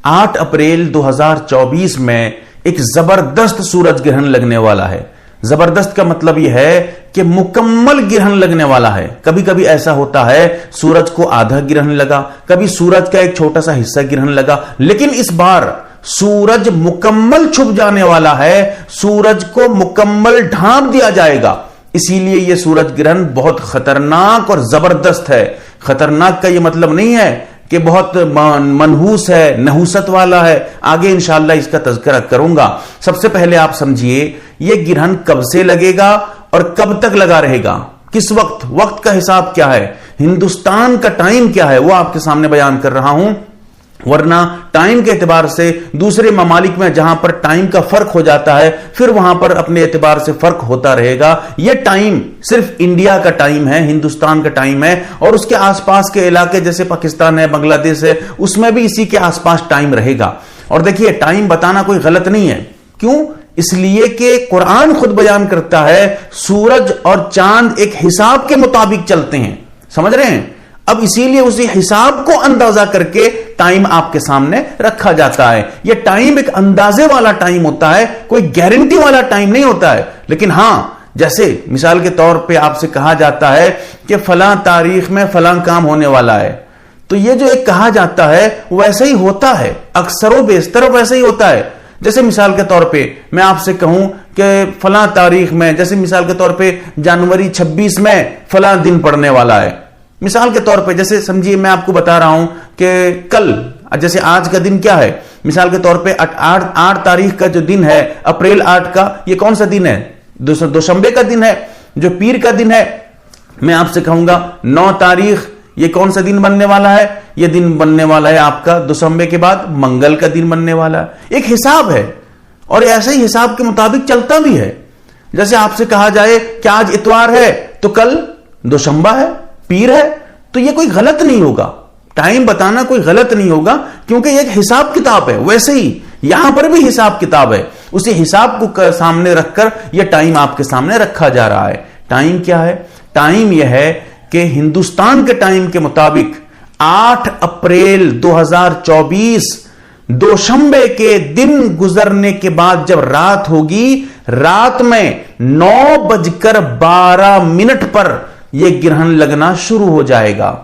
8 April 2024 میں ایک زبردست سورج گرہن لگنے والا ہے. زبردست کا مطلب یہ ہے کہ مکمل گرہن لگنے والا ہے. کبھی کبھی ایسا ہوتا ہے سورج کو آدھا گرہن لگا, کبھی سورج کا ایک چھوٹا سا حصہ گرہن لگا, لیکن اس بار سورج مکمل چھپ جانے والا ہے, سورج کو مکمل ڈھانپ دیا جائے گا. اسی لیے یہ سورج گرہن بہت خطرناک اور زبردست ہے. خطرناک کا یہ مطلب نہیں ہے کہ بہت منحوس ہے, نحوست والا ہے. آگے انشاءاللہ اس کا تذکرہ کروں گا. سب سے پہلے آپ سمجھیے یہ گرہن کب سے لگے گا اور کب تک لگا رہے گا, کس وقت, وقت کا حساب کیا ہے, ہندوستان کا ٹائم کیا ہے, وہ آپ کے سامنے بیان کر رہا ہوں. ورنہ ٹائم کے اعتبار سے دوسرے ممالک میں جہاں پر ٹائم کا فرق ہو جاتا ہے پھر وہاں پر اپنے اعتبار سے فرق ہوتا رہے گا. یہ ٹائم صرف انڈیا کا ٹائم ہے, ہندوستان کا ٹائم ہے, اور اس کے آس پاس کے علاقے جیسے پاکستان ہے, بنگلہ دیش ہے, اس میں بھی اسی کے آس پاس ٹائم رہے گا. اور دیکھیے ٹائم بتانا کوئی غلط نہیں ہے. کیوں؟ اس لیے کہ قرآن خود بیان کرتا ہے سورج اور چاند ایک حساب کے مطابق چلتے ہیں. سمجھ رہے ہیں؟ اب اسی لیے اسی حساب کو اندازہ کر کے ٹائم آپ کے سامنے رکھا جاتا ہے. یہ ٹائم ایک اندازے والا ٹائم ہوتا ہے, کوئی گارنٹی والا ٹائم نہیں ہوتا ہے. لیکن ہاں, جیسے مثال کے طور پہ آپ سے کہا جاتا ہے کہ فلاں تاریخ میں فلاں کام ہونے والا ہے, تو یہ جو ایک کہا جاتا ہے ویسے ہی ہوتا ہے, اکثر و بیشتر ویسے ہی ہوتا ہے. جیسے مثال کے طور پہ میں آپ سے کہوں کہ فلاں تاریخ میں, جیسے مثال کے طور پہ جنوری 26 میں فلاں دن پڑنے والا ہے. مثال کے طور پہ جیسے سمجھیے میں آپ کو بتا رہا ہوں کہ کل, جیسے آج کا دن کیا ہے, مثال کے طور پہ 8 تاریخ کا جو دن ہے, اپریل 8 کا, یہ کون سا دن ہے؟ دوشنبے کا دن ہے, جو پیر کا دن ہے. میں آپ سے کہوں گا 9 تاریخ, یہ کون سا دن بننے والا ہے؟ یہ دن بننے والا ہے آپ کا دوشنبے کے بعد منگل کا دن بننے والا ہے. ایک حساب ہے اور ایسے ہی حساب کے مطابق چلتا بھی ہے. جیسے آپ سے کہا جائے کہ آج اتوار ہے تو کل دوشنبہ ہے, پیر ہے, تو یہ کوئی غلط نہیں ہوگا. ٹائم بتانا کوئی غلط نہیں ہوگا کیونکہ یہ ایک حساب کتاب ہے. ویسے ہی یہاں پر بھی حساب کتاب ہے, اسی حساب کو سامنے رکھ کر یہ ٹائم آپ کے سامنے رکھا جا رہا ہے. ٹائم کیا ہے؟ ٹائم یہ ہے کہ ہندوستان کے ٹائم کے مطابق 8 اپریل 2024 دوشنبے کے دن گزرنے کے بعد جب رات ہوگی, رات میں 9:12 پر یہ گرہن لگنا شروع ہو جائے گا.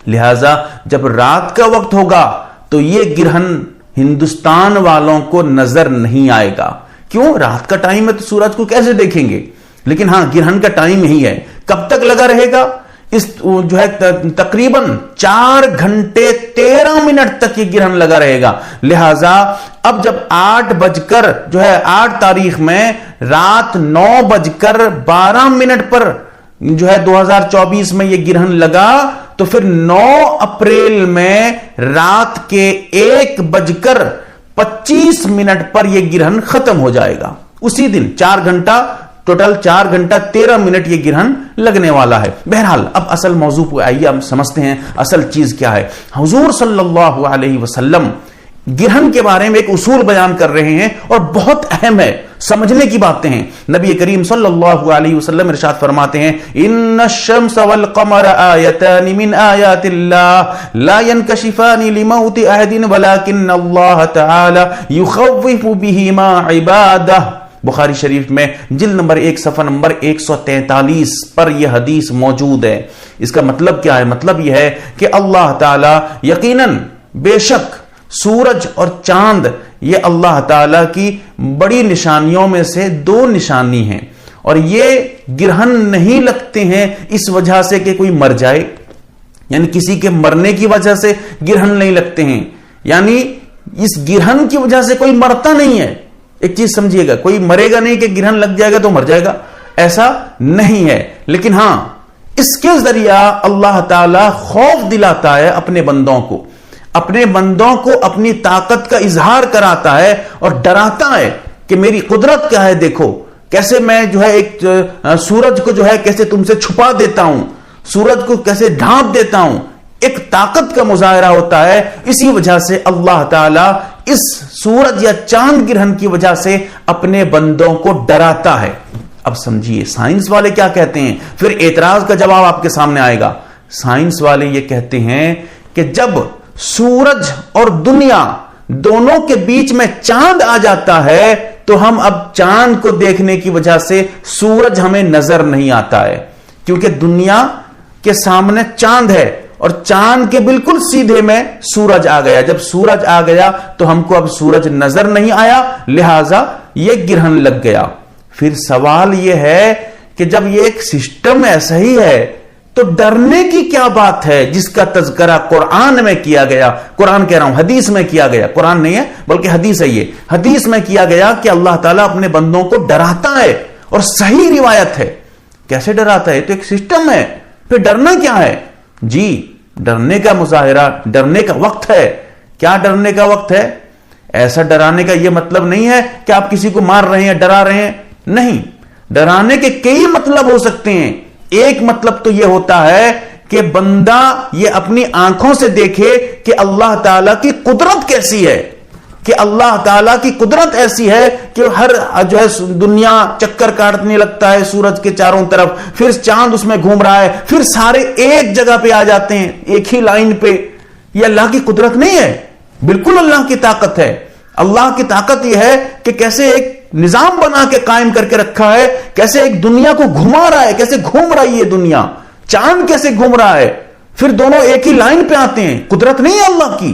لہذا جب رات کا وقت ہوگا تو یہ گرہن ہندوستان والوں کو نظر نہیں آئے گا. کیوں؟ رات کا ٹائم ہے تو سورج کو کیسے دیکھیں گے. لیکن ہاں, گرہن کا ٹائم یہی ہے. کب تک لگا رہے گا؟ اس جو ہے تقریباً 4 گھنٹے 13 منٹ تک یہ گرہن لگا رہے گا. لہذا اب جب 8 تاریخ میں رات 9:12 پر جو ہے 2024 میں یہ گرہن لگا, تو پھر 9 اپریل میں رات کے 1:25 پر یہ گرہن ختم ہو جائے گا. اسی دن 4 گھنٹہ ٹوٹل 4 گھنٹہ 13 منٹ یہ گرہن لگنے والا ہے. بہرحال اب اصل موضوع کو آئیے ہم سمجھتے ہیں اصل چیز کیا ہے. حضور صلی اللہ علیہ وسلم گرہن کے بارے میں ایک اصول بیان کر رہے ہیں اور بہت اہم ہے, سمجھنے کی باتیں ہیں. نبی کریم صلی اللہ علیہ وسلم ارشاد فرماتے ہیں ان الشمس والقمر آیتان من آیات اللہ لا ينکشفان لموت احد ولكن اللہ تعالی یخوف بہما عبادہ. بخاری شریف میں جلد نمبر 1 صفحہ نمبر 143 پر یہ حدیث موجود ہے. اس کا مطلب کیا ہے؟ مطلب یہ ہے کہ اللہ تعالی یقیناً بے شک سورج اور چاند یہ اللہ تعالی کی بڑی نشانیوں میں سے 2 نشانی ہیں, اور یہ گرہن نہیں لگتے ہیں اس وجہ سے کہ کوئی مر جائے, یعنی کسی کے مرنے کی وجہ سے گرہن نہیں لگتے ہیں, یعنی اس گرہن کی وجہ سے کوئی مرتا نہیں ہے. ایک چیز سمجھیے گا, کوئی مرے گا نہیں کہ گرہن لگ جائے گا تو مر جائے گا, ایسا نہیں ہے. لیکن ہاں, اس کے ذریعہ اللہ تعالی خوف دلاتا ہے اپنے بندوں کو, اپنے بندوں کو اپنی طاقت کا اظہار کراتا ہے اور ڈراتا ہے کہ میری قدرت کیا ہے, دیکھو کیسے میں جو ہے ایک سورج کو جو ہے کیسے تم سے چھپا دیتا ہوں, سورج کو کیسے ڈھانپ دیتا ہوں. ایک طاقت کا مظاہرہ ہوتا ہے. اسی وجہ سے اللہ تعالی اس سورج یا چاند گرہن کی وجہ سے اپنے بندوں کو ڈراتا ہے. اب سمجھیے سائنس والے کیا کہتے ہیں, پھر اعتراض کا جواب آپ کے سامنے آئے گا. سائنس والے یہ کہتے ہیں کہ جب سورج اور دنیا دونوں کے بیچ میں چاند آ جاتا ہے تو ہم اب چاند کو دیکھنے کی وجہ سے سورج ہمیں نظر نہیں آتا ہے، کیونکہ دنیا کے سامنے چاند ہے اور چاند کے بالکل سیدھے میں سورج آ گیا۔ جب سورج آ گیا تو ہم کو اب سورج نظر نہیں آیا، لہذا یہ گرہن لگ گیا۔ پھر سوال یہ ہے کہ جب یہ ایک سسٹم ایسا ہی ہے تو ڈرنے کی کیا بات ہے جس کا تذکرہ قرآن میں کیا گیا، قرآن کہہ رہا ہوں حدیث میں کیا گیا، قرآن نہیں ہے بلکہ حدیث ہے، یہ حدیث میں کیا گیا کہ اللہ تعالیٰ اپنے بندوں کو ڈراتا ہے، اور صحیح روایت ہے۔ کیسے ڈراتا ہے؟ تو ایک سسٹم ہے، پھر ڈرنا کیا ہے؟ جی ڈرنے کا مظاہرہ، ڈرنے کا وقت ہے۔ کیا ڈرنے کا وقت ہے؟ ایسا ڈرانے کا یہ مطلب نہیں ہے کہ آپ کسی کو مار رہے ہیں، ڈرا رہے ہیں، نہیں۔ ڈرانے کے کئی مطلب ہو سکتے ہیں۔ ایک مطلب تو یہ ہوتا ہے کہ بندہ یہ اپنی آنکھوں سے دیکھے کہ اللہ تعالیٰ کی قدرت کیسی ہے، کہ اللہ تعالیٰ کی قدرت ایسی ہے کہ ہر جو ہے دنیا چکر کاٹنے لگتا ہے سورج کے چاروں طرف، پھر چاند اس میں گھوم رہا ہے، پھر سارے ایک جگہ پہ آ جاتے ہیں، ایک ہی لائن پہ۔ یہ اللہ کی قدرت نہیں ہے، بالکل اللہ کی طاقت ہے۔ اللہ کی طاقت یہ ہے کہ کیسے ایک نظام بنا کے قائم کر کے رکھا ہے، کیسے ایک دنیا کو گھما رہا ہے، کیسے گھوم رہی ہے دنیا، چاند کیسے گھوم رہا ہے، پھر دونوں ایک ہی لائن پہ آتے ہیں۔ قدرت نہیں ہے اللہ کی،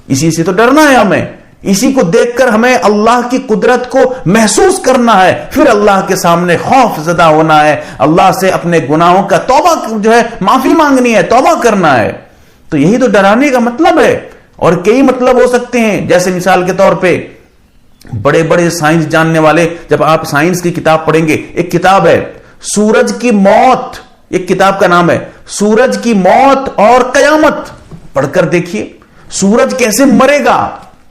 اسی سے تو ڈرنا ہے ہمیں، اسی کو دیکھ کر ہمیں اللہ کی قدرت کو محسوس کرنا ہے، پھر اللہ کے سامنے خوف زدہ ہونا ہے، اللہ سے اپنے گناہوں کا توبہ جو ہے معافی مانگنی ہے، توبہ کرنا ہے۔ تو یہی تو ڈرانے کا مطلب ہے، اور کئی مطلب ہو سکتے ہیں۔ جیسے مثال کے طور پہ بڑے بڑے سائنس جاننے والے، جب آپ سائنس کی کتاب پڑھیں گے، ایک کتاب ہے سورج کی موت، ایک کتاب کا نام ہے سورج کی موت اور قیامت، پڑھ کر دیکھیے سورج کیسے مرے گا۔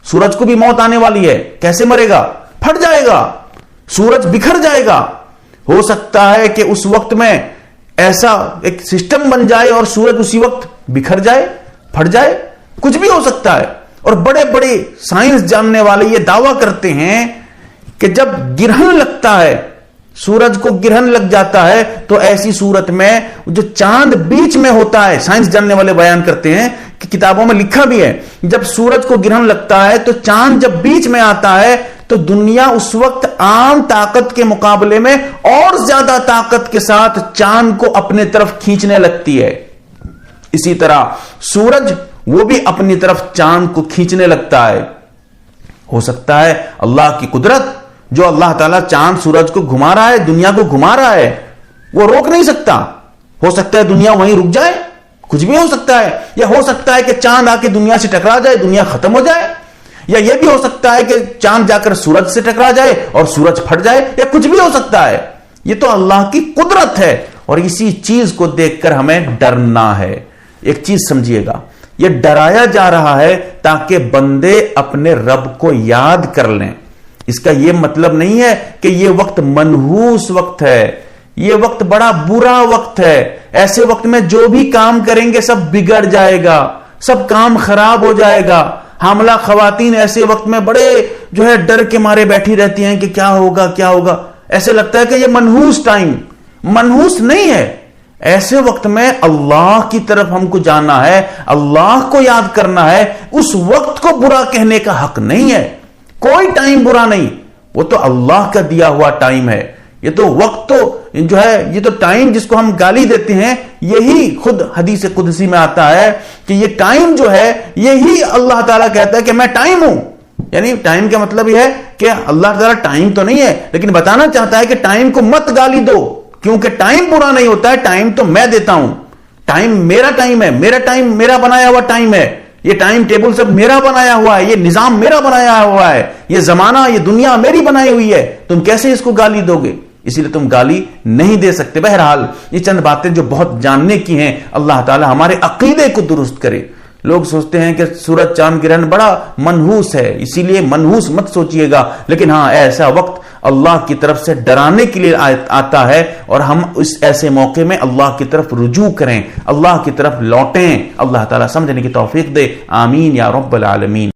سورج کو بھی موت آنے والی ہے، کیسے مرے گا؟ پھٹ جائے گا، سورج بکھر جائے گا۔ ہو سکتا ہے کہ اس وقت میں ایسا ایک سسٹم بن جائے اور سورج اسی وقت بکھر جائے، پھٹ جائے، کچھ بھی ہو سکتا ہے۔ اور بڑے بڑے سائنس جاننے والے یہ دعویٰ کرتے ہیں کہ جب گرہن لگتا ہے، سورج کو گرہن لگ جاتا ہے، تو ایسی صورت میں جو چاند بیچ میں ہوتا ہے، سائنس جاننے والے بیان کرتے ہیں کہ کتابوں میں لکھا بھی ہے، جب سورج کو گرہن لگتا ہے تو چاند جب بیچ میں آتا ہے تو دنیا اس وقت عام طاقت کے مقابلے میں اور زیادہ طاقت کے ساتھ چاند کو اپنے طرف کھینچنے لگتی ہے۔ اسی طرح سورج وہ بھی اپنی طرف چاند کو کھینچنے لگتا ہے۔ ہو سکتا ہے اللہ کی قدرت، جو اللہ تعالیٰ چاند سورج کو گھما رہا ہے، دنیا کو گھما رہا ہے، وہ روک نہیں سکتا۔ ہو سکتا ہے دنیا وہیں رک جائے، کچھ بھی ہو سکتا ہے، یا ہو سکتا ہے کہ چاند آ کے دنیا سے ٹکرا جائے، دنیا ختم ہو جائے، یا یہ بھی ہو سکتا ہے کہ چاند جا کر سورج سے ٹکرا جائے اور سورج پھٹ جائے، یا کچھ بھی ہو سکتا ہے۔ یہ تو اللہ کی قدرت ہے، اور اسی چیز کو دیکھ کر ہمیں ڈرنا ہے۔ ایک چیز سمجھیے گا، یہ ڈرایا جا رہا ہے تاکہ بندے اپنے رب کو یاد کر لیں۔ اس کا یہ مطلب نہیں ہے کہ یہ وقت منحوس وقت ہے، یہ وقت بڑا برا وقت ہے، ایسے وقت میں جو بھی کام کریں گے سب بگڑ جائے گا، سب کام خراب ہو جائے گا۔ حاملہ خواتین ایسے وقت میں بڑے جو ہے ڈر کے مارے بیٹھی رہتی ہیں کہ کیا ہوگا کیا ہوگا، ایسے لگتا ہے کہ یہ منحوس ٹائم، منحوس نہیں ہے۔ ایسے وقت میں اللہ کی طرف ہم کو جانا ہے، اللہ کو یاد کرنا ہے۔ اس وقت کو برا کہنے کا حق نہیں ہے، کوئی ٹائم برا نہیں، وہ تو اللہ کا دیا ہوا ٹائم ہے۔ یہ تو وقت تو جو ہے، یہ تو ٹائم جس کو ہم گالی دیتے ہیں، یہی خود حدیث قدسی میں آتا ہے کہ یہ ٹائم جو ہے، یہی اللہ تعالیٰ کہتا ہے کہ میں ٹائم ہوں۔ یعنی ٹائم کا مطلب یہ ہے کہ اللہ تعالیٰ ٹائم تو نہیں ہے، لیکن بتانا چاہتا ہے کہ ٹائم کو مت گالی دو، کیونکہ ٹائم برا نہیں ہوتا ہے، ٹائم تو میں دیتا ہوں، ٹائم میرا ٹائم ہے، میرا ٹائم میرا بنایا ہوا ٹائم ہے، یہ ٹائم ٹیبل سب میرا بنایا ہوا ہے، یہ نظام میرا بنایا ہوا ہے، یہ زمانہ یہ دنیا میری بنائی ہوئی ہے، تم کیسے اس کو گالی دو گے؟ اسی لیے تم گالی نہیں دے سکتے۔ بہرحال یہ چند باتیں جو بہت جاننے کی ہیں، اللہ تعالی ہمارے عقیدے کو درست کرے۔ لوگ سوچتے ہیں کہ سورج چاند گرہن بڑا منحوس ہے، اسی لیے منحوس مت سوچئے گا، لیکن ہاں ایسا وقت اللہ کی طرف سے ڈرانے کے لیے آتا ہے، اور ہم اس ایسے موقع میں اللہ کی طرف رجوع کریں، اللہ کی طرف لوٹیں۔ اللہ تعالیٰ سمجھنے کی توفیق دے، آمین یا رب العالمین۔